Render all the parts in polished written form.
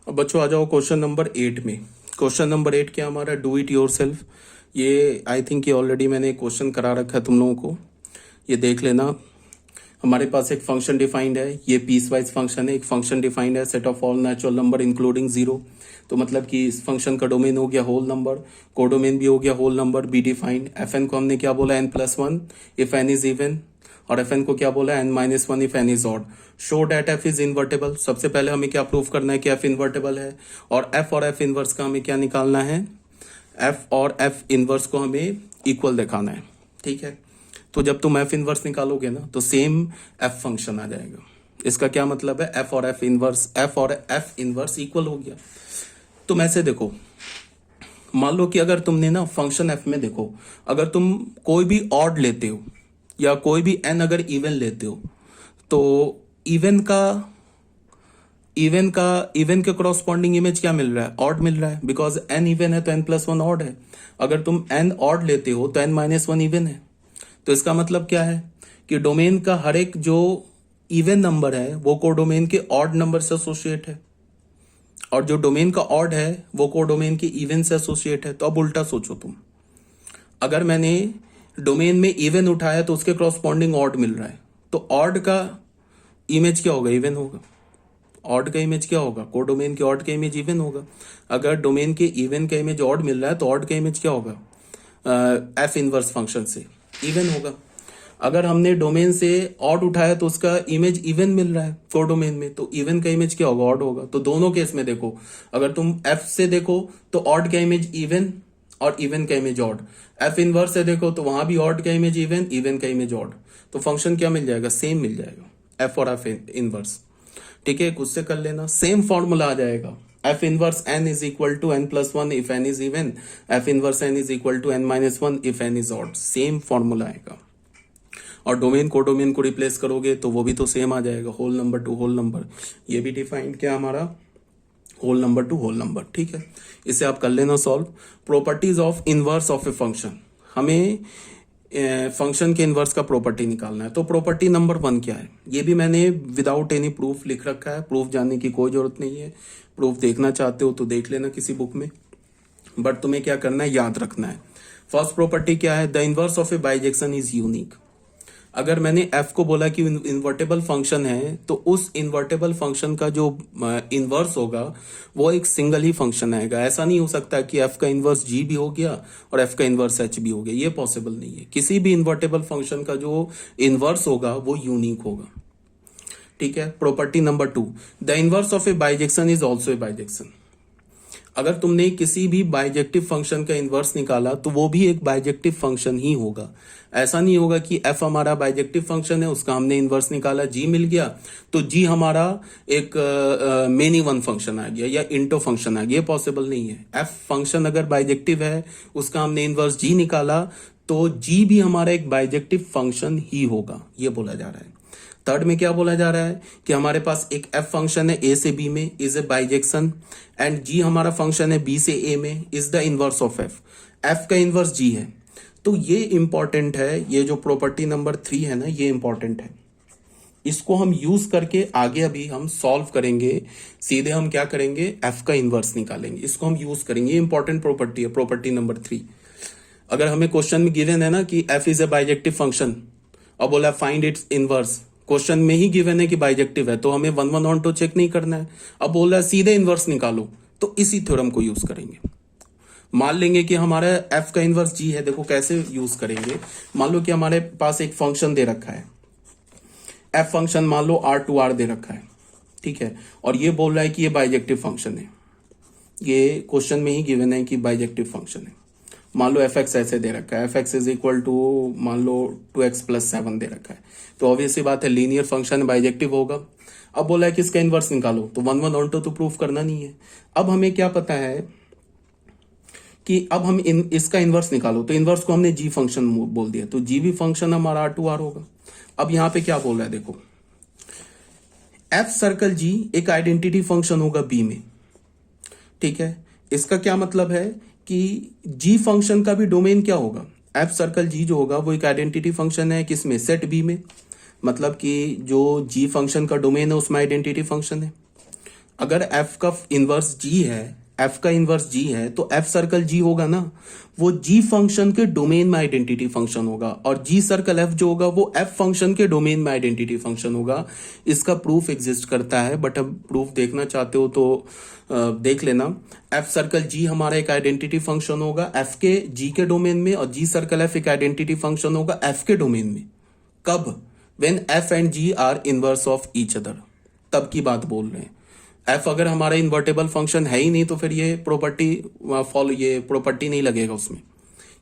अब बच्चों आ जाओ क्वेश्चन नंबर 8 में। क्वेश्चन नंबर 8 क्या हमारा, डू इट योर सेल्फ। ये आई थिंक ये ऑलरेडी मैंने क्वेश्चन करा रखा है तुम लोगों को, ये देख लेना। हमारे पास एक फंक्शन डिफाइंड है, ये पीस वाइज फंक्शन है। एक फंक्शन डिफाइंड है, set of all natural number including zero. तो मतलब कि इस फंक्शन का डोमेन हो गया होल नंबर, कोडोमेन भी हो गया whole number, be defined. F n को हमने क्या बोला, n plus one if n is even, और एफ एन को क्या बोला, n minus one if n is odd. Show that f is invertible. सबसे पहले हमें क्या प्रूव करना है कि एफ इन्वर्टेबल है, और एफ इनवर्स का हमें क्या निकालना है, एफ और एफ इनवर्स को हमें इक्वल दिखाना है। ठीक है, तो जब तुम एफ इनवर्स निकालोगे ना तो सेम एफ फंक्शन आ जाएगा। इसका क्या मतलब है, एफ और एफ इनवर्स इक्वल हो गया। तुम ऐसे देखो, मान लो कि अगर तुमने ना फंक्शन एफ में देखो, अगर तुम कोई भी ऑड लेते हो या कोई भी एन अगर इवन लेते हो, तो इवन के करॉस्पॉन्डिंग इमेज क्या मिल रहा है, ऑड मिल रहा है, बिकॉज एन इवन है तो एन प्लस वन ऑड है। अगर तुम एन ऑड लेते हो तो एन माइनस वन इवन है। तो इसका मतलब क्या है कि डोमेन का हर एक जो इवन नंबर है वो कोडोमेन के ऑड नंबर से एसोसिएट है, और जो डोमेन का ऑड है वो कोडोमेन के इवन से एसोसिएट है। तो अब उल्टा सोचो तुम, अगर मैंने डोमेन में इवन उठाया तो उसके क्रॉसपॉन्डिंग ऑड मिल रहा है, तो ऑड का इमेज क्या होगा, इवन होगा। ऑड का इमेज क्या होगा, कोडोमेन के ऑड का इमेज इवन होगा। अगर डोमेन के इवन का इमेज ऑड मिल रहा है तो ऑड का इमेज क्या होगा, एफ इनवर्स फंक्शन से इवन होगा। अगर हमने डोमेन से ऑड उठाया तो उसका इमेज इवन मिल रहा है कोडोमेन में, तो इवन का इमेज क्या होगा, ऑड होगा। तो दोनों केस में देखो, अगर तुम एफ से देखो तो ऑड का इमेज इवन और इवन का इमेज ऑड। एफ इनवर्स से देखो तो वहां भी ऑड का इमेज इवन, इवन का इमेज ऑड। तो फंक्शन क्या मिल जाएगा, सेम मिल जाएगा, एफ और एफ इनवर्स। ठीक है, खुद से कर लेना, सेम फॉर्मूला आ जाएगा। F inverse n is equal to n plus one if n is even, f inverse n is equal to n minus one if n is odd. Same formula आएगा। और डोमेन कोडोमेन को replace करोगे तो वो भी तो same आ जाएगा, whole number to whole number. ये भी डिफाइंड क्या हमारा, whole number to whole number. ठीक है, इसे आप कर लेना solve. Properties of inverse of a function, हमें फंक्शन के इनवर्स का प्रॉपर्टी निकालना है। तो प्रॉपर्टी नंबर 1 क्या है, ये भी मैंने विदाउट एनी प्रूफ लिख रखा है। प्रूफ जानने की कोई जरूरत नहीं है, प्रूफ देखना चाहते हो तो देख लेना किसी बुक में, बट तुम्हें क्या करना है, याद रखना है। फर्स्ट प्रॉपर्टी क्या है, the inverse of A bijection is unique. अगर मैंने f को बोला कि इन्वर्टेबल फंक्शन है, तो उस इन्वर्टेबल फंक्शन का जो इनवर्स होगा वो एक सिंगल ही फंक्शन आएगा। ऐसा नहीं हो सकता कि f का इनवर्स g भी हो गया और f का इनवर्स h भी हो गया, ये पॉसिबल नहीं है। किसी भी इन्वर्टेबल फंक्शन का जो इनवर्स होगा वो यूनिक होगा। ठीक है, property number 2, the inverse of A bijection is also a bijection. अगर तुमने किसी भी बाइजेक्टिव फंक्शन का इनवर्स निकाला तो वो भी एक बाइजेक्टिव फंक्शन ही होगा। ऐसा नहीं होगा कि f हमारा बाइजेक्टिव फंक्शन है, उसका हमने इनवर्स निकाला, g मिल गया तो g हमारा एक मेनी वन फंक्शन आ गया या इंटो फंक्शन आ गया, पॉसिबल नहीं है। f फंक्शन अगर बाइजेक्टिव है, उसका हमने इनवर्स g निकाला तो g भी हमारा एक बाइजेक्टिव फंक्शन ही होगा, ये बोला जा रहा है। थर्ड में क्या बोला जा रहा है कि हमारे पास एक f फंक्शन है a से b में, is a bijection, and g हमारा फंक्शन है b से a में, is the inverse of f। f का इनवर्स g है, तो ये इंपॉर्टेंट है। ये जो प्रॉपर्टी नंबर 3 है ना, ये इंपॉर्टेंट है। इसको हम यूज करके आगे अभी हम सॉल्व करेंगे। सीधे हम क्या करेंगे, f का इनवर्स निकालेंगे, इसको हम यूज करेंगे। ये इंपॉर्टेंट प्रॉपर्टी है, प्रॉपर्टी नंबर 3। अगर हमें क्वेश्चन में गिवन है ना कि f is a bijective function, और बोला फाइंड इट्स इनवर्स, क्वेश्चन में ही गिवन है कि बाइजेक्टिव है, तो हमें 1 1 ऑन टू चेक नहीं करना है। अब बोल रहा है सीधे इनवर्स निकालो, तो इसी थ्योरम को यूज करेंगे। मान लेंगे कि हमारा f का इनवर्स g है। देखो कैसे यूज करेंगे, मान लो कि हमारे पास एक फंक्शन दे रखा है, f फंक्शन मान लो r2r दे रखा है, ठीक है, और ये बोल रहा है कि ये बाइजेक्टिव फंक्शन है। ये क्वेश्चन में ही गिवन है कि बाइजेक्टिव फंक्शन है। मान लो fx ऐसे दे रखा है, fx इज इक्वल टू मान लो 2x + 7 दे रखा है, तो ऑब्वियस सी बात है लीनियर फंक्शन बाइजेक्टिव होगा। अब बोला है कि इसका इनवर्स निकालो, तो 1 1 ऑन टू तो प्रूफ करना नहीं है। अब हमें क्या पता है कि अब हम इसका इनवर्स निकालो, तो इनवर्स को हमने g फंक्शन बोल दिया, तो g भी फंक्शन हमारा r2r होगा। अब यहां पे क्या बोल रहा है, देखो f सर्कल g एक आइडेंटिटी फंक्शन होगा b में। ठीक है, इसका क्या मतलब है कि g फंक्शन का भी डोमेन क्या होगा, f सर्कल g जो होगा वो एक आइडेंटिटी फंक्शन है किसमें, सेट b में। मतलब कि जो g फंक्शन का डोमेन है उसमें आइडेंटिटी फंक्शन है। अगर एफ का इनवर्स जी है, एफ का इनवर्स जी है तो एफ सर्कल जी होगा ना, वो जी फंक्शन के डोमेन में आइडेंटिटी फंक्शन होगा, और जी सर्कल एफ जो होगा वो एफ फंक्शन के डोमेन में आइडेंटिटी फंक्शन होगा। इसका प्रूफ एग्जिस्ट करता है, बट अब प्रूफ देखना चाहते हो तो देख लेना। एफ सर्कल जी हमारा एक आइडेंटिटी फंक्शन होगा एफ के जी के डोमेन में, और जी सर्कल एफ एक आइडेंटिटी फंक्शन होगा एफ के डोमेन में। कब? When f and g are inverse of each other, तब की बात बोल रहे हैं। एफ अगर हमारा इन्वर्टेबल फंक्शन है ही नहीं तो फिर ये प्रॉपर्टी नहीं लगेगा उसमें।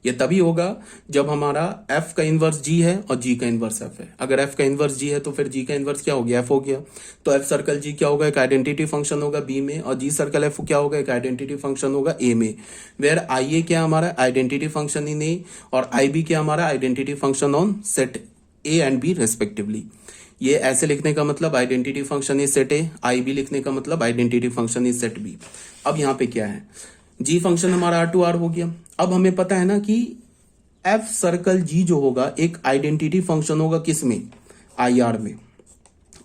ये तभी होगा जब हमारा एफ का इनवर्स जी है और जी का इनवर्स एफ है। अगर एफ का इनवर्स जी है तो फिर जी का इनवर्स क्या हो गया? एफ हो गया। तो एफ सर्कल जी क्या होगा? एक आइडेंटिटी फंक्शन होगा बी में, और जी सर्कल एफ क्या होगा? एक आइडेंटिटी फंक्शन होगा ए में। वेयर आई ए क्या हमारा? आइडेंटिटी फंक्शन इन ए, और आई बी क्या हमारा? Identity function on set A and B respectively. ये ऐसे लिखने का मतलब identity function is set A, I B लिखने का मतलब identity function is set B. अब यहाँ पे क्या है? जी फंक्शन हमारा आर टू आर हो गया। अब हमें पता है ना कि एफ सर्कल जी जो होगा एक आइडेंटिटी फंक्शन होगा किस में? आई आर में।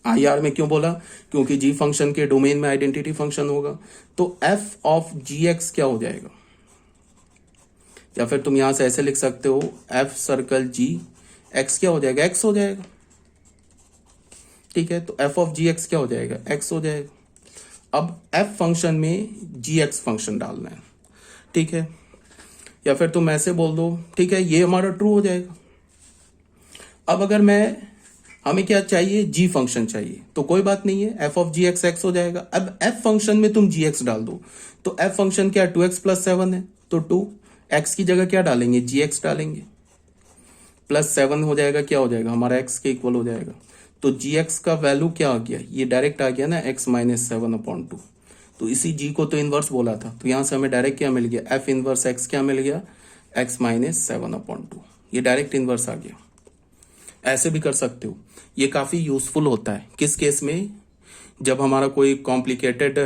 आई आर में क्यों बोला? क्योंकि जी फंक्शन के डोमेन में आइडेंटिटी फंक्शन होगा। तो एफ ऑफ जी एक्स क्या हो जाएगा? या फिर तुम यहां से ऐसे लिख सकते हो, एफ सर्कल जी एक्स क्या हो जाएगा? एक्स हो जाएगा। ठीक है, तो एफ ऑफ जी एक्स क्या हो जाएगा? एक्स हो जाएगा। अब एफ फंक्शन में जी एक्स फंक्शन डालना है, ठीक है, या फिर तुम ऐसे बोल दो, ठीक है, ये हमारा ट्रू हो जाएगा। अब अगर हमें क्या चाहिए? जी फंक्शन चाहिए, तो कोई बात नहीं है, f of g x x हो जाएगा। अब एफ फंक्शन में तुम जी एक्स डाल दो, तो एफ फंक्शन क्या? 2x + 7 है, तो 2x की जगह क्या डालेंगे? जी एक्स डालेंगे, +7 हो जाएगा, क्या हो जाएगा? हमारा x के इक्वल हो जाएगा। तो जी एक्स का वैल्यू क्या आ गया? ये डायरेक्ट आ गया ना, x - 7/2। तो इसी g को तो इनवर्स बोला था, तो यहां से हमें डायरेक्ट क्या मिल गया? f इनवर्स x क्या मिल गया? x - 7/2। ये डायरेक्ट इनवर्स आ गया। ऐसे भी कर सकते हो, ये काफी यूजफुल होता है। किस केस में? जब हमारा कोई कॉम्प्लिकेटेड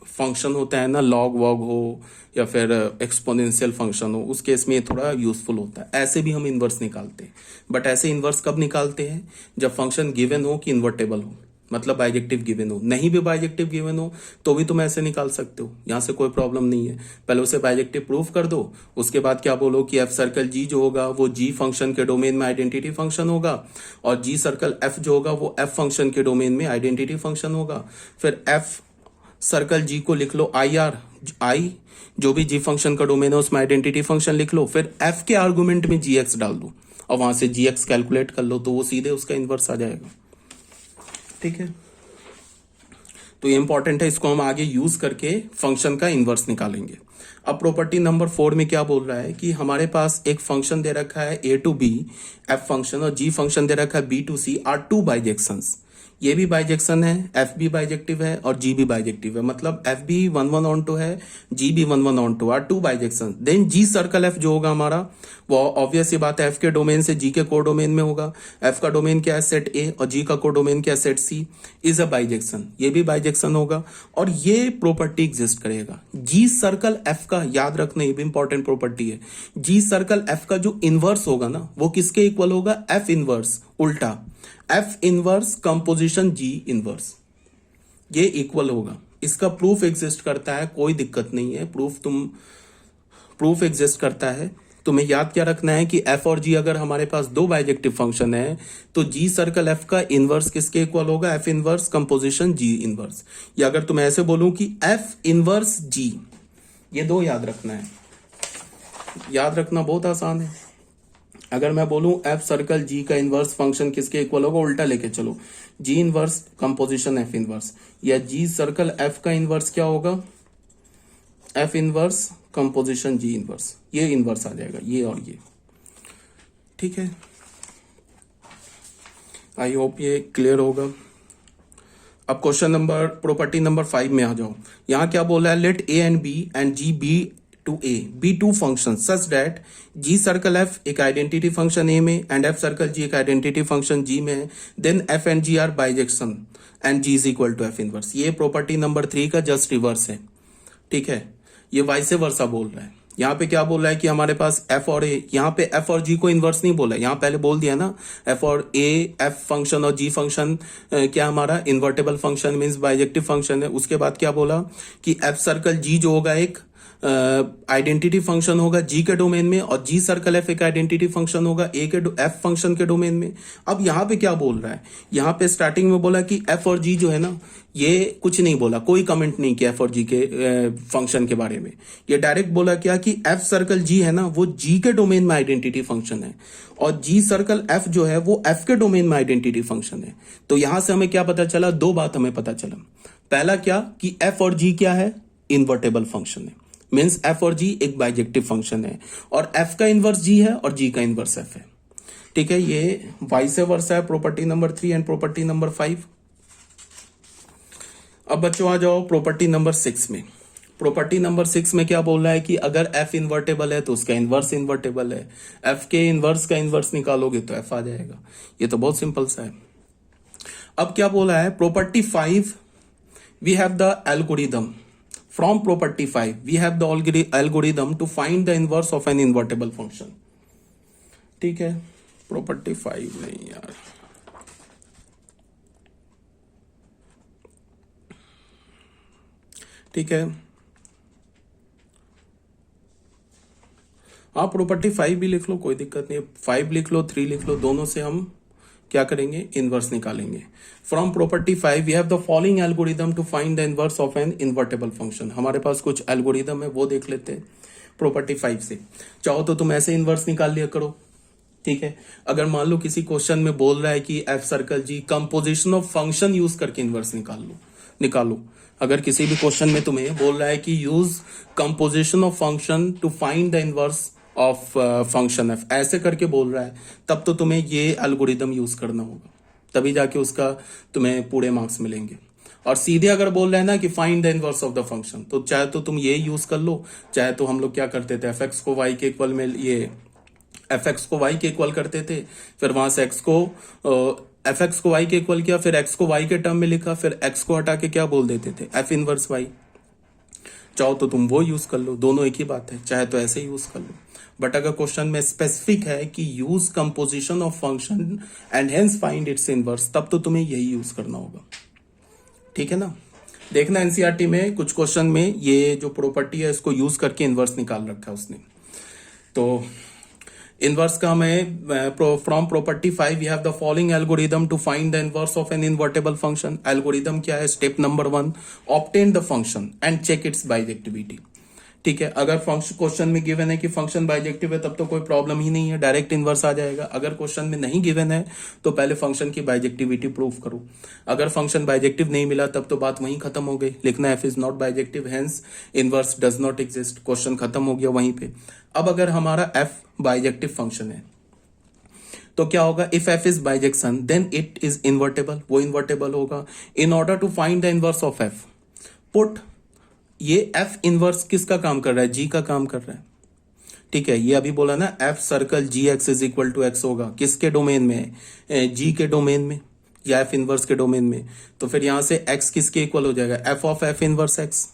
फंक्शन होता है ना, लॉग वॉग हो या फिर एक्सपोनेंशियल फंक्शन हो, उस केस में ये थोड़ा यूजफुल होता है। ऐसे भी हम इन्वर्स निकालते हैं, बट ऐसे इन्वर्स कब निकालते हैं? जब फंक्शन गिवन हो कि इन्वर्टेबल हो, मतलब बाइजेक्टिव गिवन हो। नहीं भी बाइजेक्टिव गिवन हो तो भी तुम ऐसे निकाल सकते हो, यहां से कोई प्रॉब्लम नहीं है। पहले उसे बाइजेक्टिव प्रूफ कर दो, उसके बाद क्या बोलो कि एफ सर्कल जी जो होगा वो जी फंक्शन के डोमेन में आइडेंटिटी फंक्शन होगा, और जी सर्कल एफ जो होगा वो एफ फंक्शन के डोमेन में आइडेंटिटी फंक्शन होगा। फिर एफ सर्कल जी को लिख लो आई आर, आई जो भी जी फंक्शन का डोमेन है उसमें आइडेंटिटी फंक्शन लिख लो। फिर एफ के आर्गुमेंट में जी एक्स डाल दो, और वहां से जी एक्स कैलकुलेट कर लो, तो वो सीधे उसका इन्वर्स आ जाएगा। ठीक है, तो ये इंपॉर्टेंट है, इसको हम आगे यूज करके फंक्शन का इन्वर्स निकालेंगे। अब प्रॉपर्टी नंबर 4 में क्या बोल रहा है कि हमारे पास एक फंक्शन दे रखा है a to b, f function, और g फंक्शन दे रखा है b to c, are two bijections. ये भी बाइजेक्शन है, f भी बाइजेक्टिव है और g भी बाइजेक्टिव है, मतलब f भी 1 ऑन टू है, g भी 1 onto, R to bijection. Then g circle f जो होगा हमारा, वो ऑब्वियस सी बात है f के डोमेन से g के को डोमेन में होगा। f का डोमेन क्या है? सेट a, और g का को डोमेन क्या है? Set c, is a bijection. ये भी बाइजेक्शन होगा, और ये प्रॉपर्टी एग्जिस्ट करेगा। g सर्कल f का, याद रखना ये भी इंपॉर्टेंट प्रॉपर्टी है, g सर्कल f का जो इनवर्स होगा ना, वो किसके इक्वल होगा? f इनवर्स, उल्टा f inverse composition g inverse, ये इक्वल होगा। इसका प्रूफ एग्जिस्ट करता है, कोई दिक्कत नहीं है, प्रूफ एग्जिस्ट करता है। तुम्हें याद क्या रखना है कि f और g अगर हमारे पास दो बाइजेक्टिव फंक्शन है, तो g सर्कल f का इनवर्स किसके इक्वल होगा? f inverse composition g inverse. या अगर तुम ऐसे बोलूं कि f इनवर्स g, ये दो याद रखना है। याद रखना बहुत आसान है। अगर मैं बोलूं f सर्कल g का इनवर्स फंक्शन किसके इक्वल होगा, उल्टा लेके चलो, g inverse composition f inverse, या g सर्कल f का इनवर्स क्या होगा? f inverse composition g inverse, ये इनवर्स आ जाएगा, ये और ये। ठीक है, आई होप ये क्लियर होगा। अब क्वेश्चन नंबर, प्रॉपर्टी नंबर 5 में आ जाओ। यहां क्या बोला है? Let a and b and g b to a be two functions such that g circle f एक आइडेंटिटी फंक्शन a में एंड f सर्कल g एक आइडेंटिटी फंक्शन g में है, then f and g are bijection and g is equal to f inverse. ये property number 3 का just reverse है। ठीक है, ये वाइस वर्सा बोल रहा है। यहाँ पे क्या बोल रहा है कि हमारे पास एफ और ए, यहाँ पे एफ और जी को इन्वर्स नहीं बोला है, यहाँ पहले बोल दिया ना एफ और ए, एफ फंक्शन और जी फंक्शन क्या हमारा invertible function means bijective function है। उसके बाद क्या बोला कि एफ सर्कल जी जो होगा एक आइडेंटिटी फंक्शन होगा जी के डोमेन में, और जी सर्कल एफ एक आइडेंटिटी फंक्शन होगा ए के एफ फंक्शन के डोमेन में। अब यहाँ पे क्या बोल रहा है, यहाँ पे स्टार्टिंग में बोला कि एफ और जी जो है ना, ये कुछ नहीं बोला, कोई कमेंट नहीं किया एफ और जी के फंक्शन के बारे में। ये डायरेक्ट बोला क्या कि एफ सर्कल जी है ना, वो जी के डोमेन में आइडेंटिटी फंक्शन है, और जी सर्कल एफ जो है वो एफ के डोमेन में आइडेंटिटी फंक्शन है। तो यहां से हमें क्या पता चला, दो बात हमें पता चला। पहला क्या कि एफ और जी क्या है, इन्वर्टेबल फंक्शन है, मीन्स एफ और जी एक बाइजेक्टिव फंक्शन है, और एफ का इनवर्स जी है और जी का इनवर्स एफ है। ठीक है, ये वाइस वर्सा है property number 3 and property number 5। अब बच्चों आ जाओ प्रॉपर्टी नंबर 6 में। प्रॉपर्टी नंबर 6 में क्या बोल रहा है कि अगर एफ इन्वर्टेबल है तो उसका इनवर्स इन्वर्टेबल है, एफ के इनवर्स का इनवर्स निकालोगे तो एफ आ जाएगा। ये तो बहुत सिंपल सा है। अब क्या बोला है, property 5 we have the algorithm, from property 5 we have the algorithm to find the inverse of an invertible function। ठीक है, प्रॉपर्टी 5 नहीं यार, ठीक है, हाँ प्रॉपर्टी 5 भी लिख लो, कोई दिक्कत नहीं है, 5 लिख लो 3 लिख लो, दोनों से हम क्या करेंगे, इनवर्स निकालेंगे। From property 5 we have the following algorithm to find the inverse of an invertible function. हमारे पास कुछ एल्गोरिदम है, वो देख लेते हैं प्रॉपर्टी 5 से। चाहो तो तुम ऐसे इनवर्स निकाल लिया करो। ठीक है, अगर मान लो किसी क्वेश्चन में बोल रहा है कि f circle g composition of function use करके इनवर्स निकालो। अगर किसी भी क्वेश्चन में तुम्हें बोल रहा है कि use composition of function to find the inverse of function f, ऐसे करके बोल रहा है, तब तो तुम्हें ये एल्गोरिदम यूज करना होगा, तभी जाके उसका तुम्हें पूरे मार्क्स मिलेंगे। और सीधे अगर बोल रहे हैं ना कि find the inverse of the function, तो चाहे तो तुम ये यूज कर लो, चाहे तो हम लोग क्या करते थे, एफ एक्स को वाई के इक्वल में, ये एफ एक्स को वाई के इक्वल करते थे, फिर वहां से एक्स को एफ एक्स को वाई के इक्वल किया, फिर एक्स को वाई के टर्म में लिखा, फिर एक्स को हटा के क्या बोल देते थे, एफ इनवर्स वाई। चाहो तो तुम वो यूज कर लो, दोनों एक ही बात है, चाहे तो ऐसे यूज कर लो। बट अगर क्वेश्चन में स्पेसिफिक है कि use composition of function and hence find its inverse, तब तो तुम्हें यही यूज करना होगा। ठीक है ना, देखना एनसीईआरटी में कुछ क्वेश्चन में ये जो प्रॉपर्टी है इसको यूज करके इनवर्स निकाल रखा है उसने। तो इनवर्स का हमें from property 5 we have the following algorithm to find the inverse of an invertible function. Algorithm क्या है, step number 1 obtain the function and check its bijectivity. ठीक है, अगर क्वेश्चन में गिवन है कि फंक्शन बाइजेक्टिव है तब तो कोई प्रॉब्लम ही नहीं है, डायरेक्ट इनवर्स आ जाएगा। अगर क्वेश्चन में नहीं गिवन है तो पहले फंक्शन की बाइजेक्टिविटी प्रूव करो। अगर फंक्शन बाइजेक्टिव नहीं मिला तब तो बात वहीं खत्म हो गई, लिखना F is not bijective hence inverse does not exist, question खत्म हो गया वहीं पे। अब अगर हमारा एफ बाइजेक्टिव फंक्शन है तो क्या होगा, if f is bijection then it is invertible, वो इन्वर्टेबल होगा। In order to find the inverse of f, put ये एफ इनवर्स किसका काम कर रहा है, जी का काम कर रहा है। ठीक है, ये अभी बोला ना f circle g x is equal to x होगा, किसके डोमेन में, जी के डोमेन में या एफ इनवर्स के डोमेन में। तो फिर यहां से एक्स किसके इक्वल हो जाएगा, F of f inverse x.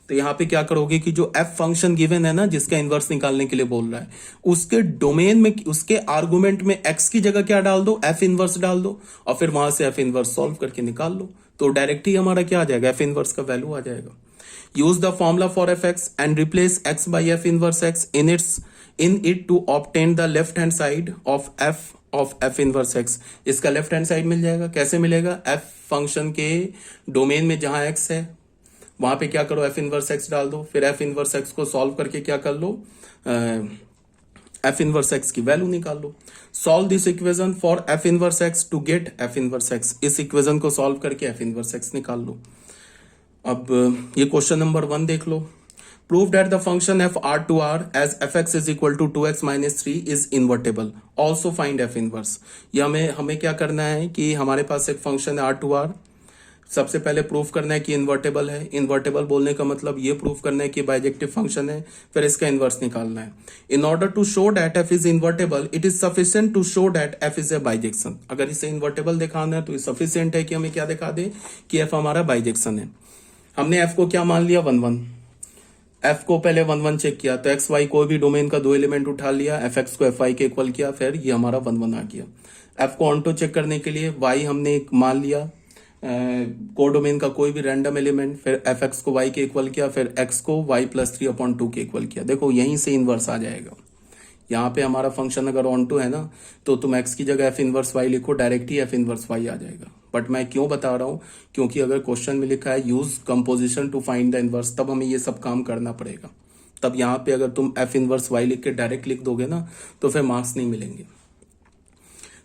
तो यहां पे क्या करोगे कि जो एफ फंक्शन गिवन है ना, जिसका इनवर्स निकालने के लिए बोल रहा है, उसके डोमेन में, उसके आर्गुमेंट में एक्स की जगह क्या डाल दो, एफ इनवर्स डाल दो, और फिर वहां से एफ इनवर्स सॉल्व करके निकाल लो। तो डायरेक्ट ही हमारा क्या आ जाएगा, एफ इनवर्स का वैल्यू आ जाएगा। Use the formula for fx and replace x by f inverse x in it to obtain the left hand side of f inverse x। इसका लेफ्ट हैंड साइड मिल जाएगा, कैसे मिलेगा, f फंक्शन के domain में जहां x है वहां पे क्या करो, f इनवर्स x डाल दो, फिर f इनवर्स x को सॉल्व करके क्या कर लो, f इनवर्स x की वैल्यू निकाल लो। Solve this equation for f inverse x to get f inverse x, इस इक्वेशन को सॉल्व करके f इनवर्स x निकाल लो। अब ये क्वेश्चन नंबर 1 देख लो, prove that the function f R to R as f x is equal to 2x minus 3 is invertible, also find f inverse. ये हमें क्या करना है कि हमारे पास एक फंक्शन है आर टू आर, सबसे पहले प्रूफ करना है कि इन्वर्टेबल है। इन्वर्टेबल बोलने का मतलब ये प्रूफ करना है कि बाइजेक्टिव फंक्शन है, फिर इसका इन्वर्स निकालना है। In order to show that f is invertible it is sufficient to show that f is a bijection. अगर इसे इन्वर्टेबल दिखाना है तो सफिशिएंट है कि हमें क्या दिखा दे कि एफ हमारा बाइजेक्शन है। हमने एफ को क्या मान लिया, 1 1, एफ को पहले 1 1 चेक किया, तो एक्स वाई कोई भी डोमेन का 2 एलिमेंट उठा लिया, एफ एक्स को एफ वाई के इक्वल किया, फिर ये हमारा 1 1 आ गया। एफ को ऑन टू चेक करने के लिए वाई हमने एक मान लिया कोडोमेन का कोई भी रैंडम एलिमेंट, फिर एफ एक्स को वाई के इक्वल किया, फिर एक्स को वाई प्लस 3/2 के इक्वल किया। देखो यहीं से इनवर्स आ जाएगा। यहाँ पे हमारा फंक्शन अगर ऑन टू है ना, तो तुम एक्स की जगह एफ इनवर्स वाई लिखो, डायरेक्ट ही एफ इनवर्स वाई आ जाएगा। बट मैं क्यों बता रहा हूँ, क्योंकि अगर क्वेश्चन में लिखा है use composition to find the inverse, तब हमें ये सब काम करना पड़ेगा। तब यहाँ पे अगर तुम एफ इनवर्स वाई लिख के डायरेक्ट लिख दोगे ना, तो फिर मार्क्स नहीं मिलेंगे।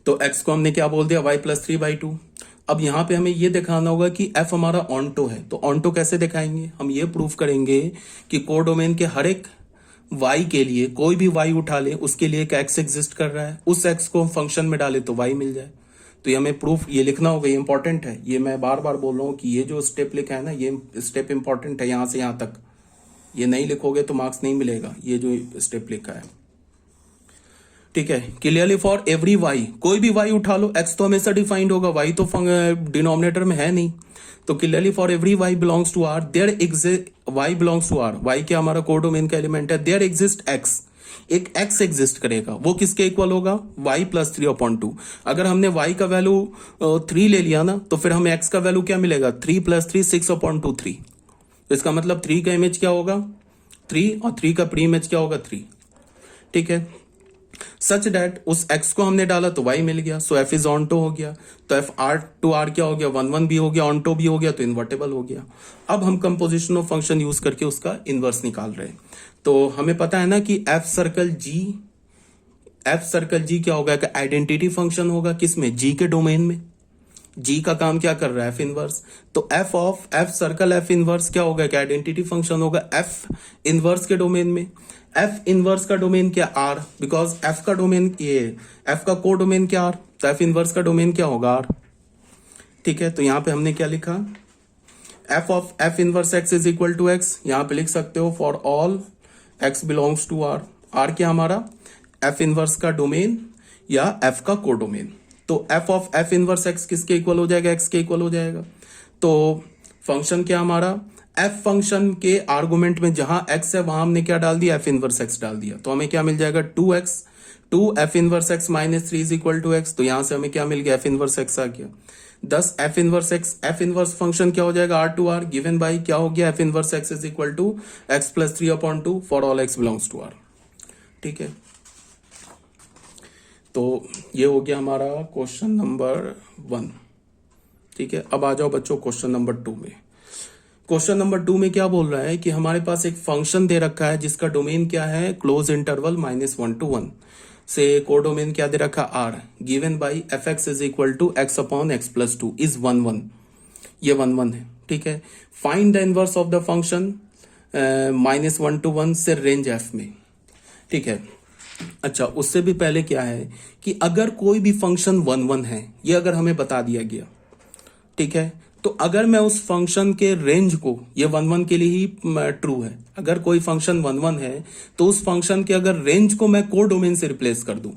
तो एक्स को हमने क्या बोल दिया, वाई प्लस 3/2। अब यहाँ पे हमें ये दिखाना होगा कि एफ हमारा ऑनटो है। तो ऑनटो कैसे दिखाएंगे, हम ये प्रूफ करेंगे कि कोडोमेन के हर एक वाई के लिए, कोई भी वाई उठा ले, उसके लिए एक एक्स एग्जिस्ट कर रहा है, उस एक्स को हम फंक्शन में डाले तो वाई मिल जाए। तो ये हमें प्रूफ ये लिखना होगा, ये इंपॉर्टेंट है। ये मैं बार बार बोल रहा हूँ कि ये जो स्टेप लिखा है ना, ये स्टेप इंपॉर्टेंट है यहां से यहां तक। ये नहीं लिखोगे तो मार्क्स नहीं मिलेगा, ये जो स्टेप लिखा है। ठीक है, क्लियरली फॉर एवरी वाई, कोई भी वाई उठा लो, एक्स तो हमेशा डिफाइंड होगा, वाई तो डिनोमिनेटर में है नहीं। तो clearly for every y belongs to R, there exist, y belongs to R, y क्या हमारा कोडोमेन का एलिमेंट है, देयर एग्जिस्ट एक्स, एक एक्स एग्जिस्ट करेगा, वो किसके इक्वल होगा, y प्लस 3/2। अगर हमने y का वैल्यू 3 ले लिया ना, तो फिर हमें x का वैल्यू क्या मिलेगा, 3 + 3 6/3। तो इसका मतलब 3 का इमेज क्या होगा 3, और 3 का प्री इमेज क्या होगा 3। ठीक है, सच दैट उस x को हमने डाला तो y मिल गया, सो f इज ऑनटो हो गया। तो f r टू r क्या हो गया, 1 1 भी हो गया, ऑनटो भी हो गया, तो इन्वर्टेबल हो गया। अब हम कंपोजिशन ऑफ फंक्शन यूज करके उसका इनवर्स निकाल रहे हैं। तो हमें पता है ना कि एफ सर्कल जी क्या होगा, कि आइडेंटिटी फंक्शन होगा, किसमें, g के डोमेन में। g का काम क्या कर रहा है, एफ इनवर्स। तो f of F circle f inverse क्या होगा, कि आइडेंटिटी फंक्शन होगा एफ इनवर्स के डोमेन में। एफ इनवर्स का डोमेन क्या, r, बिकॉज f का डोमेन ये, f का को डोमेन क्या r, तो एफ इनवर्स का डोमेन क्या होगा r। ठीक है, तो यहां पे हमने क्या लिखा, f of f inverse x is equal to x. यहां पे लिख सकते हो for all x belongs to r, r क्या हमारा f इनवर्स का डोमेन या f का कोडोमेन। तो f of f inverse x किसके इक्वल हो जाएगा, x के इक्वल हो जाएगा। तो फंक्शन क्या हमारा, f फंक्शन के आर्गुमेंट में जहां x है वहां हमने क्या डाल दिया, f इनवर्स x डाल दिया। तो हमें क्या मिल जाएगा 2x, 2 f inverse x minus 3 is equal to x। तो यहां से हमें क्या मिल गया, f इनवर्स x आ गया। 10 f inverse x, f inverse function क्या हो जाएगा, r to r given by क्या हो गया, f inverse x is equal to x plus 3/2 for all x belongs to r। ठीक है, तो ये हो गया हमारा क्वेश्चन नंबर 1। ठीक है, अब आ जाओ बच्चों क्वेश्चन नंबर 2 में। क्वेश्चन नंबर 2 में क्या बोल रहा है कि हमारे पास एक फंक्शन दे रखा है जिसका डोमेन क्या है, क्लोज इंटरवल -1 to 1 से कोडोमेन क्या दे रखा r, given by f x is equal to x/x plus 2 is 1 1। ये 1 1 है। ठीक है, find the inverse of the function -1 to 1 से रेंज f में। ठीक है, अच्छा उससे भी पहले क्या है कि अगर कोई भी फंक्शन 1 1 है, ये अगर हमें बता दिया गया, ठीक है, तो अगर मैं उस फंक्शन के रेंज को, ये 1 1 के लिए ही ट्रू है, अगर कोई फंक्शन 1 1 है तो उस फंक्शन के अगर रेंज को मैं कोडोमेन से रिप्लेस कर दूं,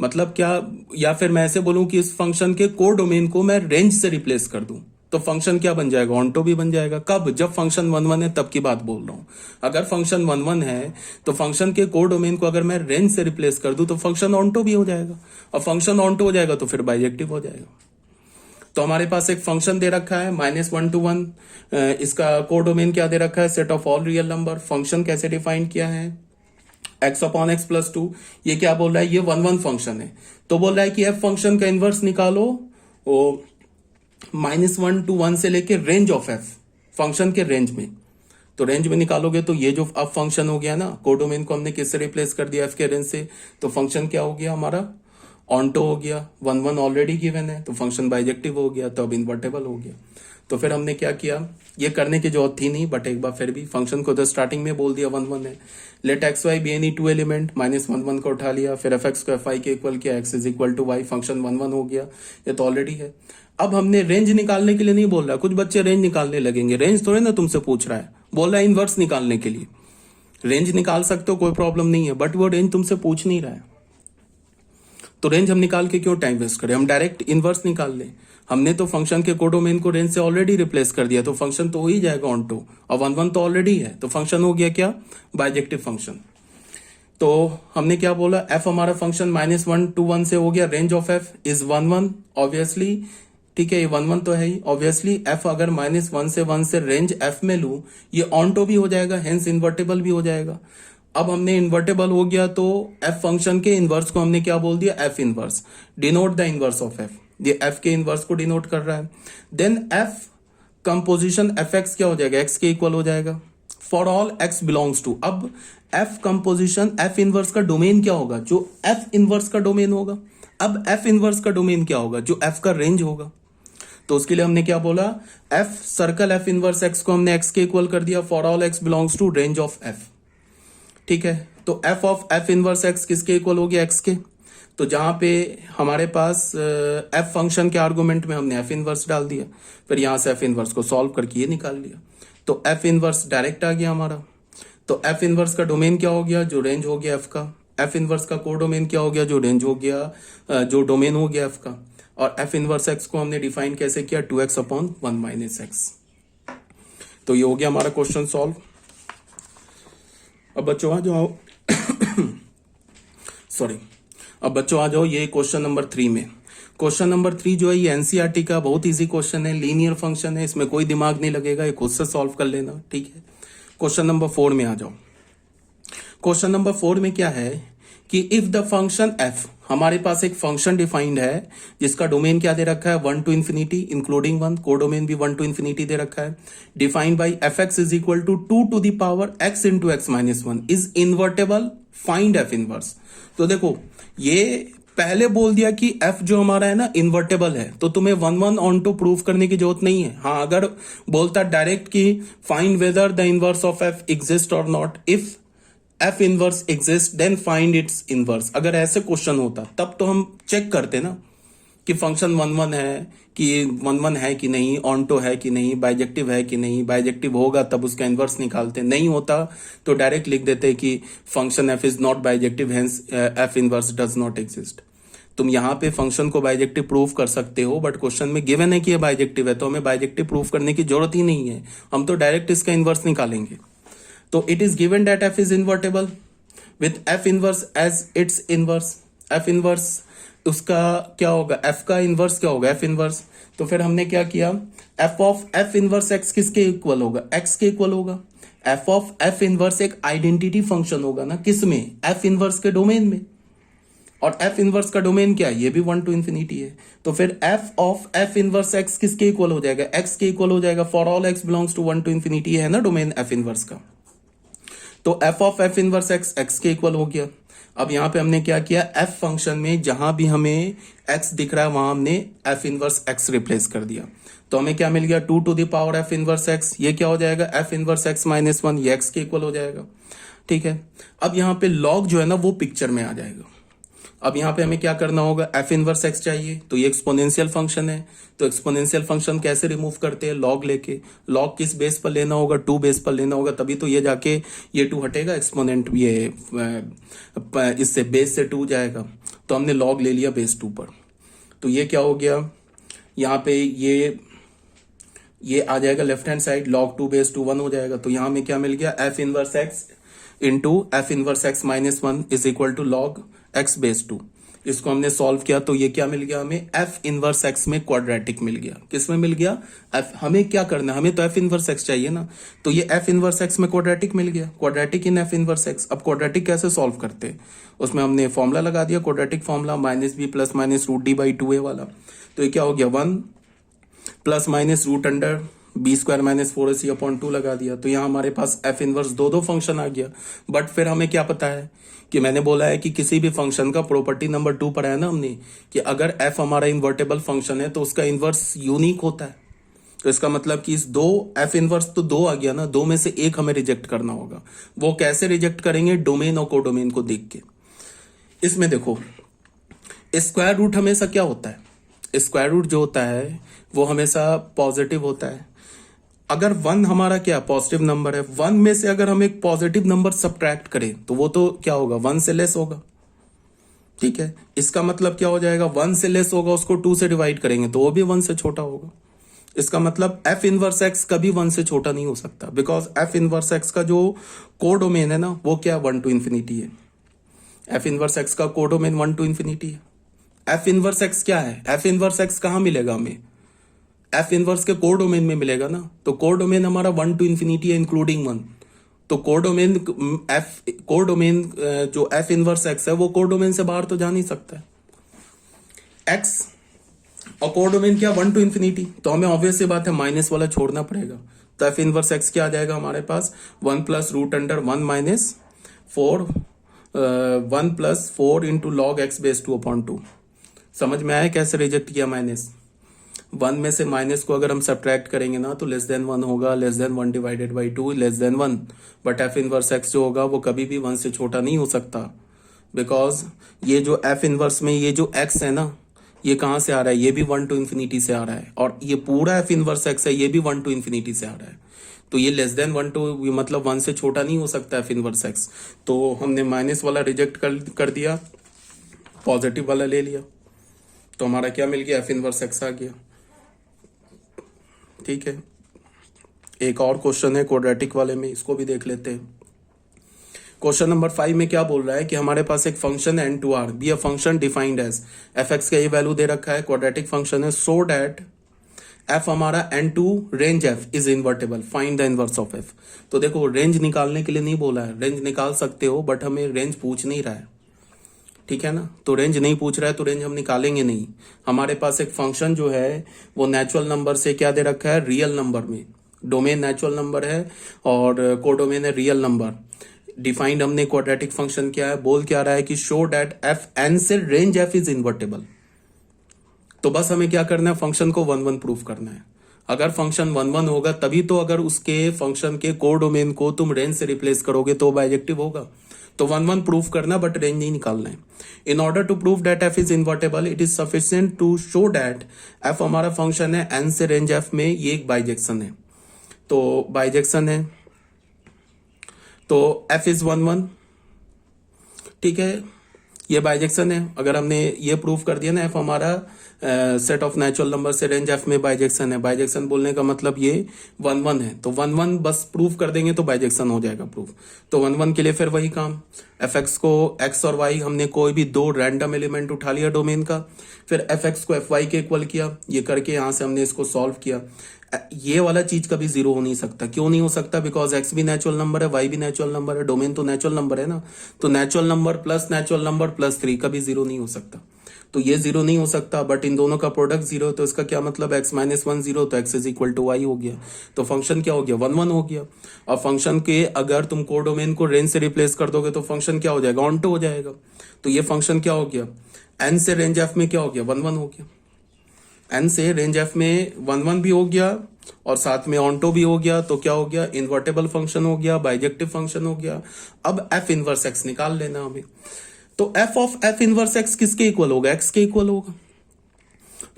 मतलब क्या, या फिर मैं ऐसे बोलूं कि इस फंक्शन के कोडोमेन को मैं रेंज से रिप्लेस कर दूं, तो फंक्शन क्या बन जाएगा, ऑनटो भी बन जाएगा। कब, जब फंक्शन 1 1 है तब की बात बोल रहा हूं। अगर फंक्शन 1 1 है तो फंक्शन के कोडोमेन को अगर मैं रेंज से रिप्लेस कर दूं तो फंक्शन ऑनटो भी हो जाएगा, और फंक्शन ऑनटो हो जाएगा तो फिर बाइजेक्टिव हो जाएगा। तो हमारे पास एक फंक्शन दे रखा है -1 to 1, इसका कोडोमेन क्या दे रखा है, set of all real number. Function कैसे डिफाइन किया है, x/x प्लस 2। ये क्या बोल रहा है, ये 1 1 फंक्शन है, तो बोल रहा है कि f फंक्शन का इनवर्स निकालो, वो -1 to 1 से लेके रेंज ऑफ f, फंक्शन के रेंज में। तो रेंज में निकालोगे तो ये जो अब फंक्शन हो गया ना, कोडोमेन को हमने किससे रिप्लेस कर दिया, f के रेंज से, तो फंक्शन क्या हो गया हमारा, ऑनटो हो गया। 1 1 ऑलरेडी गिवन है तो फंक्शन बाइजेक्टिव हो गया, तो अब इन्वर्टेबल हो गया। तो फिर हमने क्या किया, ये करने की जरूरत थी नहीं, बट एक बार फिर भी फंक्शन को तो स्टार्टिंग में बोल दिया 1 1 है। Let x y be any 2 element, -1 1 को उठा लिया, फिर एफ एक्स को एफ आई के इक्वल किया, x is equal to y, function 1 1 हो गया, ये तो ऑलरेडी है। अब हमने रेंज निकालने के लिए नहीं बोल रहा, कुछ बच्चे रेंज निकालने लगेंगे, रेंज थोड़े ना तुमसे पूछ रहा है, बोल रहा है इनवर्स निकालने के लिए। रेंज निकाल सकते हो, कोई प्रॉब्लम नहीं है, बट वो रेंज तुमसे पूछ नहीं रहा है। तो रेंज हम निकाल के क्यों टाइम वेस्ट करें, हम डायरेक्ट इनवर्स निकाल लें। हमने तो फंक्शन के कोडोमेन को रेंज से ऑलरेडी रिप्लेस कर दिया, तो फंक्शन तो हो ही जाएगा ऑन टू, और 1 1 तो ऑलरेडी है, तो फंक्शन हो गया क्या, बाइजेक्टिव फंक्शन। तो हमने क्या बोला, एफ हमारा फंक्शन -1 to 1 से हो गया, range of F is 1 1 obviously, ठीक है, ये 1 1 तो है ही ऑब्वियसली। एफ अगर -1 से 1 से रेंज एफ में लू, ये ऑन टू भी हो जाएगा, हेंस इन्वर्टेबल भी हो जाएगा। अब हमने इन्वर्टेबल हो गया तो एफ फंक्शन के इनवर्स को हमने क्या बोल दिया, f inverse, denote the inverse of f, ये एफ के इनवर्स को डिनोट कर रहा है। Then f composition f x क्या हो जाएगा, एक्स के इक्वल हो जाएगा for all x belongs to. अब एफ कंपोजिशन एफ इनवर्स का डोमेन क्या होगा, जो एफ इनवर्स का डोमेन होगा। अब एफ इनवर्स का डोमेन क्या होगा, जो एफ का रेंज होगा। तो उसके लिए हमने क्या बोला, f circle f inverse x को हमने एक्स के इक्वल कर दिया for all x belongs to range of f, ठीक है। तो f of f inverse x किसके इक्वल हो गया, एक्स के। तो जहां पे हमारे पास एफ फंक्शन के आर्गुमेंट में हमने एफ इनवर्स डाल दिया, फिर यहां से एफ इनवर्स को सॉल्व करके ये निकाल लिया, तो एफ इनवर्स डायरेक्ट आ गया हमारा। तो एफ इनवर्स का डोमेन क्या हो गया, जो रेंज हो गया एफ का। एफ इनवर्स का को डोमेन क्या हो गया, जो रेंज हो गया, जो डोमेन हो गया एफ का। और एफ इनवर्स एक्स को हमने डिफाइन कैसे किया, 2x/1 - x। तो ये हो गया हमारा क्वेश्चन सॉल्व। अब बच्चों आ जाओ सॉरी, अब बच्चों आ जाओ ये क्वेश्चन नंबर 3 में। क्वेश्चन नंबर 3 जो है ये एनसीईआरटी का बहुत इजी क्वेश्चन है, लीनियर फंक्शन है, इसमें कोई दिमाग नहीं लगेगा, ये खुद से सॉल्व कर लेना, ठीक है। क्वेश्चन नंबर 4 में आ जाओ। क्वेश्चन नंबर 4 में क्या है कि इफ द फंक्शन एफ, हमारे पास एक फंक्शन डिफाइंड है जिसका डोमेन क्या दे रखा है, 1 to ∞, इंक्लूडिंग 1, कोडोमेन भी 1 to ∞ दे रखा है, defined by f x is equal to 2 to the power x into x - 1 is invertible, find f inverse. तो देखो ये पहले बोल दिया कि f जो हमारा है ना इन्वर्टेबल है, तो तुम्हें 1 1 ऑन टू प्रूव करने की जरूरत नहीं है। हाँ, अगर बोलता डायरेक्ट कि find whether the inverse of f exist or not, if f inverse exist then find its inverse, अगर ऐसे क्वेश्चन होता तब तो हम चेक करते ना कि फंक्शन 1 1 है कि 1 1 है कि नहीं, ऑनटो है कि नहीं, बाइजेक्टिव है कि नहीं, बाइजेक्टिव होगा तब उसका इनवर्स निकालते, नहीं होता तो डायरेक्ट लिख देते कि function f is not bijective hence f inverse does not exist. तुम यहाँ पे फंक्शन को बाइजेक्टिव प्रूव कर सकते हो, बट क्वेश्चन में गिवन है कि ये बाइजेक्टिव है, तो हमें बाइजेक्टिव प्रूव करने की जरूरत ही नहीं है, हम तो डायरेक्ट इसका इनवर्स निकालेंगे। तो it is given that f is invertible with f inverse as its inverse. f inverse उसका क्या होगा, f का इनवर्स क्या होगा, f इनवर्स। तो फिर हमने क्या किया, f of f inverse x किसके इक्वल होगा, x के इक्वल होगा। f ऑफ f इनवर्स एक आइडेंटिटी फंक्शन होगा ना, किसमें, f इनवर्स के डोमेन में, और f इनवर्स का डोमेन क्या है, ये भी 1 to ∞ है। तो फिर f of f inverse x किसके इक्वल हो जाएगा, x के इक्वल हो जाएगा for all x belongs to 1 to ∞, है ना डोमेन f इनवर्स का। तो f of f inverse x x के इक्वल हो गया। अब यहां पे हमने क्या किया, f फंक्शन में जहां भी हमें x दिख रहा है वहां हमने f इनवर्स x रिप्लेस कर दिया, तो हमें क्या मिल गया, 2 to the power f inverse x, ये क्या हो जाएगा, f इनवर्स x - 1, ये x के इक्वल हो जाएगा, ठीक है। अब यहाँ पे log जो है ना वो पिक्चर में आ जाएगा। अब यहाँ पे हमें क्या करना होगा, f इनवर्स x चाहिए, तो ये एक्सपोनेंशियल फंक्शन है, तो एक्सपोनेंशियल फंक्शन कैसे रिमूव करते हैं, लॉग लेके। लॉग किस बेस पर लेना होगा, 2 बेस पर लेना होगा, तभी तो ये जाके ये 2 हटेगा, एक्सपोनेंट ये इससे बेस से 2 जाएगा, तो हमने लॉग ले लिया बेस 2 पर। तो ये क्या हो गया, यहाँ पे ये आ जाएगा left hand side, log 2 base 2 1 हो जाएगा। तो यहाँ में क्या मिल गया, f inverse x into f inverse x - 1 is equal to log x base 2। इसको हमने सॉल्व किया तो ये क्या मिल गया हमें, f इनवर्स x में क्वाड्रेटिक मिल गया। किस में मिल गया, f, हमें क्या करना है, हमें तो f इनवर्स x चाहिए ना, तो ये f इनवर्स x में क्वाड्रेटिक मिल गया, quadratic in f inverse x। अब क्वाड्रेटिक कैसे सॉल्व करते हैं, उसमें हमने फॉर्मूला लगा दिया, quadratic formula -b plus minus √d/2a वाला। तो ये क्या हो गया, 1 plus minus root under b² - 4ac/2 लगा दिया। तो यहाँ हमारे पास f इनवर्स दो फंक्शन आ गया। बट फिर हमें क्या पता है कि मैंने बोला है कि किसी भी फंक्शन का प्रॉपर्टी नंबर 2 पढ़ा है ना हमने, कि अगर f हमारा इन्वर्टेबल फंक्शन है तो उसका इनवर्स यूनिक होता है। तो इसका मतलब कि इस f इनवर्स तो 2 आ गया ना, 2 में से एक हमें रिजेक्ट करना होगा। वो कैसे रिजेक्ट करेंगे, डोमेन और कोडोमेन को देख के। इसमें देखो स्क्वायर रूट हमेशा क्या होता है, स्क्वायर रूट जो होता है वो हमेशा पॉजिटिव होता है। अगर 1 हमारा क्या पॉजिटिव नंबर है, 1 में से अगर हम एक पॉजिटिव नंबर सब्ट्रैक्ट करें तो वो तो क्या होगा, 1 से लेस होगा, ठीक है, इसका मतलब क्या हो जाएगा, 1 से लेस होगा उसको 2 से डिवाइड करेंगे तो वो भी 1 से छोटा होगा। इसका मतलब एफ इनवर्स एक्स कभी 1 से छोटा नहीं हो सकता, बिकॉज एफ इनवर्स एक्स का जो कोडोमेन है ना वो क्या 1 टू इन्फिनिटी है। एफ इनवर्स एक्स का कोडोमेन 1 टू इन्फिनिटी है। एफ इनवर्स एक्स क्या है, एफ इनवर्स एक्स कहाँ मिलेगा हमें, एफ इनवर्स के कोडोमेन में मिलेगा ना। तो कोडोमेन हमारा 1 टू इन्फिनिटी है इंक्लूडिंग 1। तो कोडोमेन एफ कोडोमेन जो एफ इनवर्स एक्स है वो कोडोमेन से बाहर तो जा नहीं सकता है एक्स। और कोडोमेन क्या 1 टू इन्फिनिटी, तो हमें ऑब्वियस सी बात है माइनस वाला छोड़ना पड़ेगा। तो एफ इनवर्स एक्स क्या आ जाएगा हमारे पास 1 plus root under 1 minus 4 1 plus 4 into log x base 2/2। समझ में आया कैसे रिजेक्ट किया माइनस 1 में से माइनस को अगर हम सब्ट्रैक्ट करेंगे ना तो लेस देन 1 होगा, less than 1 divided by 2 less than 1। But f inverse x जो होगा वो कभी भी 1 से छोटा नहीं हो सकता, बिकॉज ये जो एफ इनवर्स में ये जो एक्स है ना ये कहाँ से आ रहा है, ये भी 1 टू इन्फिनिटी से आ रहा है, और ये पूरा एफ इनवर्स एक्स है ये भी 1 टू इन्फिनिटी से आ रहा है। तो ये लेस देन 1 टू मतलब 1 से छोटा नहीं हो सकता एफ इनवर्स एक्स। तो हमने माइनस वाला रिजेक्ट कर दिया, पॉजिटिव वाला ले लिया, तो हमारा क्या मिल गया, एफ इनवर्स एक्स आ गया। ठीक है, एक और क्वेश्चन है क्वाड्रेटिक वाले में, इसको भी देख लेते हैं। क्वेश्चन नंबर 5 में क्या बोल रहा है कि हमारे पास एक फंक्शन है n2r be a function defined as f x का ये वैल्यू दे रखा है, क्वाड्रेटिक फंक्शन है, सो डैट एफ हमारा n2 range F is invertible, find the inverse of F. तो देखो रेंज निकालने के लिए नहीं बोला है, रेंज निकाल सकते हो बट हमें रेंज पूछ नहीं रहा है, ठीक है ना। तो रेंज नहीं पूछ रहा है तो रेंज हम निकालेंगे नहीं। हमारे पास एक फंक्शन जो है वो नेचुरल नंबर से क्या दे रखा है, रियल नंबर में, डोमेन नेचुरल नंबर है और कोडोमेन है रियल नंबर। डिफाइंड हमने क्वाड्रेटिक फंक्शन क्या है, बोल क्या रहा है कि शो डैट एफ एन से रेंज एफ इज इन्वर्टेबल। तो बस हमें क्या करना है, फंक्शन को 1 1 प्रूफ करना है। अगर फंक्शन 1 1 होगा तभी तो, अगर उसके फंक्शन के कोडोमेन को तुम रेंज से रिप्लेस करोगे तो बाइजेक्टिव होगा। तो 1 1 प्रूफ करना बट रेंज नहीं निकालना है। In order to prove that f is invertible it is sufficient to show that f हमारा फंक्शन है एन से रेंज एफ में ये एक बाइजेक्शन है। तो बाइजेक्शन है तो f इज 1 1, ठीक है, ये बाइजेक्शन है। अगर हमने ये प्रूफ कर दिया ना f हमारा सेट ऑफ नेचुरल नंबर से रेंज f में बाइजेक्शन है, बाइजेक्शन बोलने का मतलब ये 1 1 है, तो 1 1 बस प्रूफ कर देंगे तो बाइजेक्शन हो जाएगा प्रूफ। तो 1 1 के लिए फिर वही काम, एफ एक्स को x और y हमने कोई भी 2 रैंडम एलिमेंट उठा लिया डोमेन का, फिर एफ एक्स को एफ वाई के इक्वल किया, ये करके यहां से हमने इसको सॉल्व किया। ये वाला चीज कभी जीरो हो नहीं सकता, क्यों नहीं हो सकता, बिकॉज एक्स भी नेचुरल नंबर है, वाई भी नेचुरल नंबर है, डोमेन तो नेचुरल नंबर है ना। तो नेचुरल नंबर प्लस 3 कभी जीरो नहीं हो सकता, तो ये जीरो नहीं हो सकता। बट इन दोनों का प्रोडक्ट जीरो, तो इसका क्या मतलब x माइनस 1 जीरो, तो x is equal to y हो गया। तो फंक्शन क्या हो गया, 1 1 हो गया। और फंक्शन के अगर तुम कोडोमेन को रेंज से रिप्लेस कर दोगे तो फंक्शन क्या हो जाएगा, ऑन टू हो जाएगा। तो ये फंक्शन क्या हो गया, एन से रेंज एफ में क्या हो गया, 1 1 हो गया। एन से रेंज एफ में 1 1 भी हो गया और साथ में ऑनटो भी हो गया, तो क्या हो गया, इन्वर्टेबल फंक्शन हो गया, बाइजेक्टिव फंक्शन हो गया। अब एफ इनवर्स एक्स निकाल लेना हमें। तो f of f inverse x किसके इक्वल होगा, एक्स के इक्वल होगा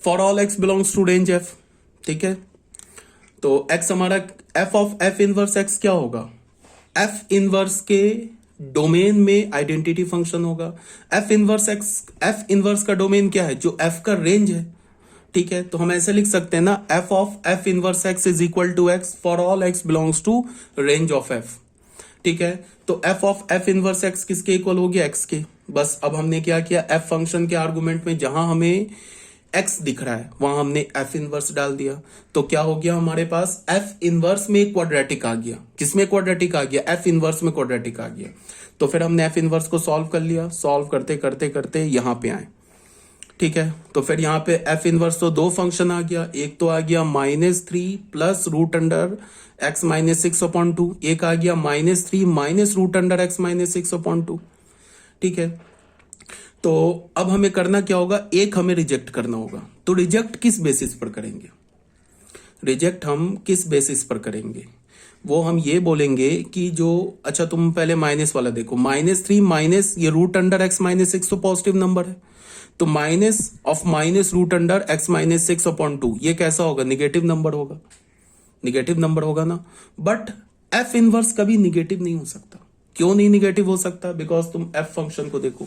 for all x belongs to range f, ठीक है। तो एक्स हमारा f of f inverse x क्या होगा, एफ इनवर्स के डोमेन में आइडेंटिटी फंक्शन होगा। F inverse x, f inverse का डोमेन क्या है, जो एफ का रेंज है, ठीक है। तो हम ऐसे लिख सकते हैं ना, f of f inverse x is equal to x for all x belongs to range of f, ठीक है। तो f of f inverse x किसके इक्वल हो गया, एक्स के। बस अब हमने क्या किया, एफ फंक्शन के आर्गुमेंट में जहां हमें एक्स दिख रहा है वहां हमने एफ इनवर्स डाल दिया। तो क्या हो गया हमारे पास, एफ इनवर्स में क्वाड्रेटिक आ गया। किसमें क्वाड्रेटिक आ गया, एफ इनवर्स में क्वाड्रेटिक आ गया। तो फिर हमने एफ इनवर्स को सॉल्व कर लिया, सॉल्व करते करते करते यहां पे आए, ठीक है। तो फिर यहाँ पे एफ इनवर्स तो 2 फंक्शन आ गया, एक तो आ गया -3 plus root under x minus 6/2, एक आ गया -3 minus root under x minus 6/2, ठीक है। तो अब हमें करना क्या होगा, एक हमें रिजेक्ट करना होगा। तो रिजेक्ट किस बेसिस पर करेंगे, रिजेक्ट हम किस बेसिस पर करेंगे, वो हम ये बोलेंगे कि जो, अच्छा तुम पहले माइनस वाला देखो, -3 माइनस ये रूट अंडर एक्स माइनस 6 तो पॉजिटिव नंबर है, तो minus of minus root under x minus 6/2 ये कैसा होगा, निगेटिव नंबर होगा, निगेटिव नंबर होगा ना। बट एफ इनवर्स कभी निगेटिव नहीं हो सकता। क्यों नहीं निगेटिव हो सकता, बिकॉज तुम एफ फंक्शन को देखो,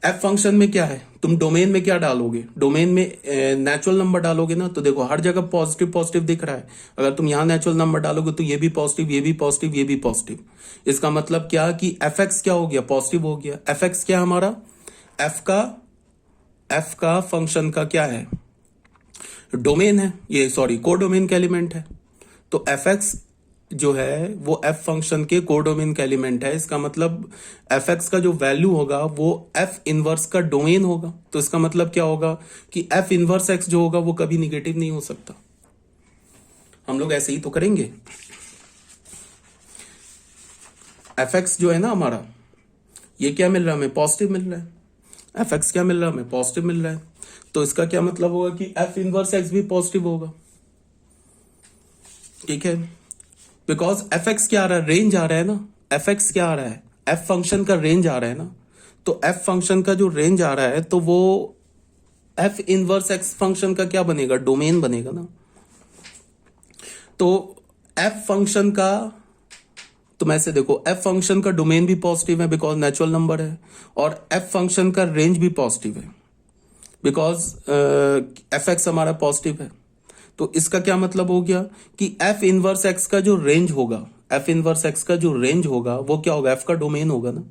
एफ फंक्शन में क्या है, तुम डोमेन में क्या डालोगे, डोमेन में नेचुरल नंबर डालोगे ना, तो देखो हर जगह पॉजिटिव पॉजिटिव दिख रहा है। अगर तुम यहां नेचुरल नंबर डालोगे तो ये भी पॉजिटिव, ये भी पॉजिटिव, ये भी पॉजिटिव। इसका मतलब क्या कि एफ एक्स क्या हो गया, पॉजिटिव हो गया। एफ एक्स क्या हमारा, एफ का फंक्शन का क्या है, डोमेन है, ये सॉरी कोडोमेन का एलिमेंट है। तो एफ एक्स जो है वो एफ फंक्शन के कोडोमेन का एलिमेंट है। इसका मतलब एफ एक्स का जो वैल्यू होगा वो एफ इनवर्स का डोमेन होगा। तो इसका मतलब क्या होगा कि एफ इनवर्स एक्स जो होगा वो कभी निगेटिव नहीं हो सकता। हम लोग ऐसे ही तो करेंगे। एफ एक्स जो है ना हमारा, ये क्या मिल रहा है हमें, पॉजिटिव मिल रहा है। एफ एक्स क्या मिल रहा है हमें, पॉजिटिव मिल रहा है। तो इसका क्या मतलब होगा कि एफ इनवर्स एक्स भी पॉजिटिव होगा। ठीक है, बिकॉज एफ एक्स क्या आ रहा है, रेंज आ रहा है ना। एफ एक्स क्या आ रहा है, एफ फंक्शन का रेंज आ रहा है ना। तो एफ फंक्शन का जो रेंज आ रहा है तो वो एफ इनवर्स एक्स फंक्शन का क्या बनेगा, डोमेन बनेगा ना। तो एफ फंक्शन का, तुम ऐसे देखो, एफ फंक्शन का डोमेन भी पॉजिटिव है बिकॉज नेचुरल नंबर है, और एफ फंक्शन का रेंज भी पॉजिटिव है बिकॉज एफ एक्स हमारा पॉजिटिव है। तो इसका क्या मतलब हो गया कि एफ इनवर्स एक्स का जो रेंज होगा, एफ इनवर्स एक्स का जो रेंज होगा वो क्या होगा, एफ का डोमेन होगा ना।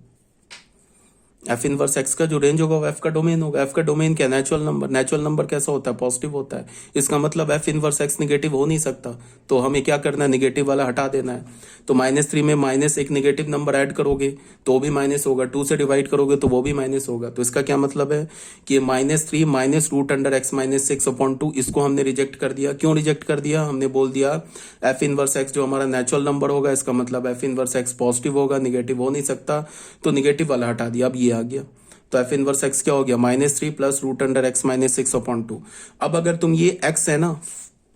एफ इनवर्स एक्स का जो रेंज होगा वो एफ का डोमेन होगा। एफ का डोमेन क्या, नेचुरल नंबर। नेचुरल नंबर कैसा होता है, पॉजिटिव होता है। इसका मतलब एफ इनवर्स एक्स निगेटिव हो नहीं सकता। तो हमें क्या करना है, निगेटिव वाला हटा देना है। तो -3 में माइनस एक निगेटिव नंबर ऐड करोगे तो भी माइनस होगा, 2 से डिवाइड करोगे तो वो भी माइनस होगा। तो इसका क्या मतलब है कि -3 minus root under x minus 6/2, इसको हमने रिजेक्ट कर दिया। क्यों रिजेक्ट कर दिया, हमने बोल दिया एफ इनवर्स एक्स जो हमारा नेचुरल नंबर होगा, इसका मतलब एफ इनवर्स एक्स पॉजिटिव होगा, निगेटिव हो नहीं सकता। तो निगेटिव वाला हटा दिया, अब ये आ गया। तो एफ इनवर्स एक्स क्या हो गया, -3 plus root under x minus 6/2। अब अगर तुम ये एक्स है ना,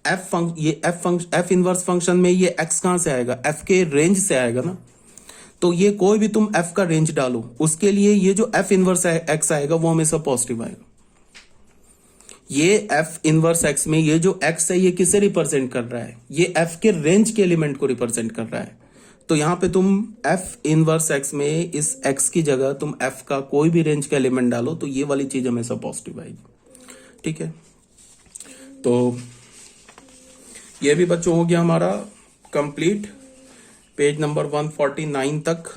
एफ इनवर्स फंक्शन में ये एक्स कहां से आएगा, एफ के रेंज से आएगा ना। तो ये कोई भी तुम एफ का रेंज डालो, उसके लिए ये जो एफ इनवर्स एक्स आएगा वो हमेशा पॉजिटिव आएगा। ये एफ इनवर्स एक्स में ये जो एक्स है ये किसे रिप्रेजेंट कर रहा है, ये एफ के रेंज के एलिमेंट को रिप्रेजेंट कर रहा है। तो यहां पे तुम एफ इनवर्स एक्स में इस एक्स की जगह तुम एफ का कोई भी रेंज का एलिमेंट डालो तो ये वाली चीज हमेशा पॉजिटिव आएगी। ठीक है, तो ये भी बच्चों हो गया हमारा कंप्लीट, पेज नंबर 149 तक।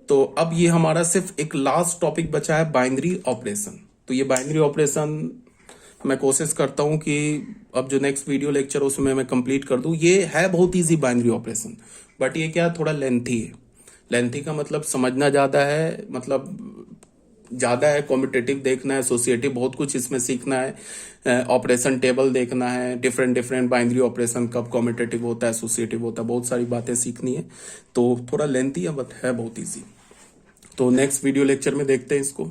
तो अब ये हमारा सिर्फ एक लास्ट टॉपिक बचा है, बाइनरी ऑपरेशन। तो ये बाइनरी ऑपरेशन मैं कोशिश करता हूं कि अब जो नेक्स्ट वीडियो लेक्चर उसमें मैं कंप्लीट कर दूं। ये है बहुत इजी बाइनरी ऑपरेशन, बट ये क्या थोड़ा लेंथी है। लेंथी का मतलब समझना ज्यादा है, मतलब ज्यादा है, कॉम्पिटेटिव देखना है, एसोसिएटिव बहुत कुछ इसमें सीखना है, ऑपरेशन टेबल देखना है, डिफरेंट डिफरेंट बाइनरी ऑपरेशन कब कॉम्पिटेटिव होता है, एसोसिएटिव होता है, बहुत सारी बातें सीखनी है। तो थोड़ा लेंथी है बट है बहुत इजी। तो नेक्स्ट वीडियो लेक्चर में देखते हैं इसको।